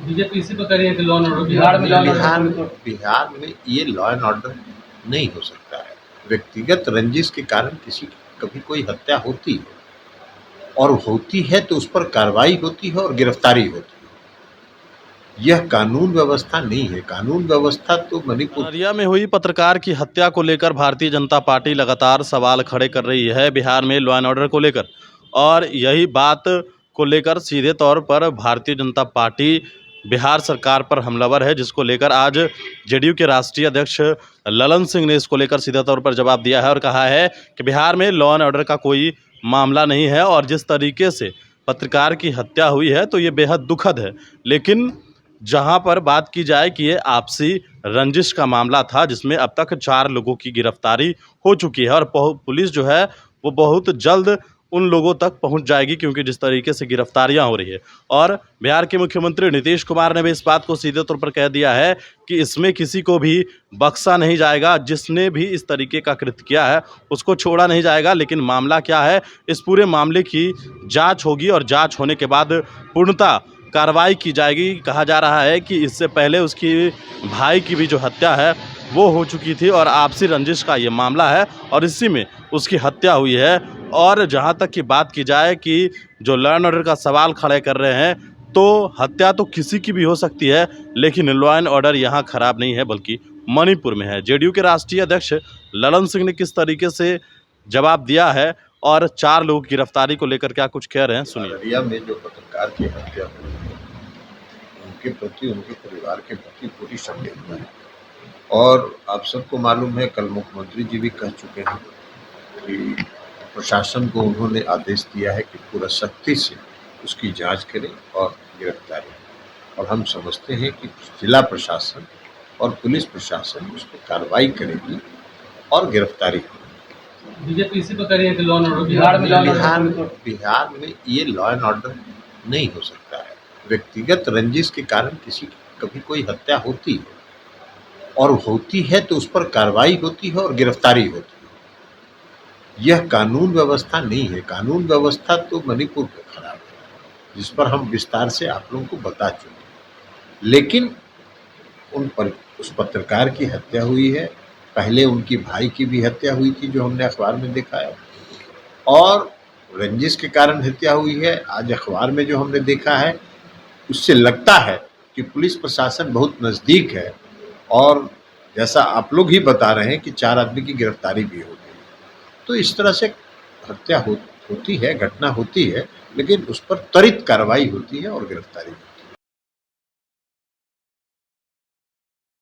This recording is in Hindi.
बीजेपी इसी पर कर रही है कि लॉ एंड ऑर्डर बिहार में बिहार में ये लॉ एंड ऑर्डर नहीं हो सकता है। व्यक्तिगत रंजिश के कारण किसी की कभी कोई हत्या होती है, और होती है तो उस पर कार्रवाई होती है और गिरफ्तारी होती है। यह कानून व्यवस्था नहीं है। कानून व्यवस्था तो मणिपुर अररिया में हुई पत्रकार की हत्या को लेकर भारतीय जनता पार्टी लगातार सवाल खड़े कर रही है बिहार में लॉ एंड ऑर्डर को लेकर, और यही बात को लेकर सीधे तौर पर भारतीय जनता पार्टी बिहार सरकार पर हमलावर है, जिसको लेकर आज जेडीयू के राष्ट्रीय अध्यक्ष ललन सिंह ने इसको लेकर सीधे तौर पर जवाब दिया है और कहा है कि बिहार में लॉ एंड ऑर्डर का कोई मामला नहीं है, और जिस तरीके से पत्रकार की हत्या हुई है तो ये बेहद दुखद है। लेकिन जहां पर बात की जाए कि ये आपसी रंजिश का मामला था, जिसमें अब तक 4 लोगों की गिरफ्तारी हो चुकी है, और पुलिस जो है वो बहुत जल्द उन लोगों तक पहुंच जाएगी, क्योंकि जिस तरीके से गिरफ्तारियां हो रही है। और बिहार के मुख्यमंत्री नीतीश कुमार ने भी इस बात को सीधे तौर पर कह दिया है कि इसमें किसी को भी बख्शा नहीं जाएगा। जिसने भी इस तरीके का कृत्य किया है उसको छोड़ा नहीं जाएगा। लेकिन मामला क्या है, इस पूरे मामले की जाँच होगी, और जाँच होने के बाद पूर्णतः कार्रवाई की जाएगी। कहा जा रहा है कि इससे पहले उसकी भाई की भी जो हत्या है वो हो चुकी थी, और आपसी रंजिश का ये मामला है, और इसी में उसकी हत्या हुई है। और जहां तक की बात की जाए कि जो लॉ एंड ऑर्डर का सवाल खड़े कर रहे हैं, तो हत्या तो किसी की भी हो सकती है, लेकिन लॉ एंड ऑर्डर यहाँ खराब नहीं है बल्कि मणिपुर में है। जेडीयू के राष्ट्रीय अध्यक्ष ललन सिंह ने किस तरीके से जवाब दिया है और 4 लोगों की गिरफ्तारी को लेकर क्या कुछ कह रहे हैं, सुनिए। अररिया में जो पत्रकार की हत्या हुई है, उनके प्रति, उनके परिवार के प्रति पूरी संवेदना है। और आप सबको मालूम है, कल मुख्यमंत्री जी भी कह चुके हैं कि प्रशासन को उन्होंने आदेश दिया है कि पूरा सख्ती से उसकी जांच करें और गिरफ्तारी। और हम समझते हैं कि जिला प्रशासन और पुलिस प्रशासन उस पर कार्रवाई करेगी और गिरफ्तारी होगी। बीजेपी इसी पर कर रही है कि लॉ एंड ऑर्डर बिहार में ये लॉ एंड ऑर्डर नहीं हो सकता है। व्यक्तिगत रंजिश के कारण किसी की कभी कोई हत्या होती है, और होती है तो उस पर कार्रवाई होती है और गिरफ्तारी होती है। यह कानून व्यवस्था नहीं है। कानून व्यवस्था तो मणिपुर में खराब है, जिस पर हम विस्तार से आप लोगों को बता चुके। लेकिन उस पत्रकार की हत्या हुई है, पहले उनकी भाई की भी हत्या हुई थी जो हमने अखबार में देखा है, और रंजिश के कारण हत्या हुई है। आज अखबार में जो हमने देखा है उससे लगता है कि पुलिस प्रशासन बहुत नज़दीक है, और जैसा आप लोग ही बता रहे हैं कि 4 आदमी की गिरफ्तारी भी हो गई। तो इस तरह से हत्या होती है, घटना होती है, लेकिन उस पर त्वरित कार्रवाई होती है और गिरफ्तारी होती है।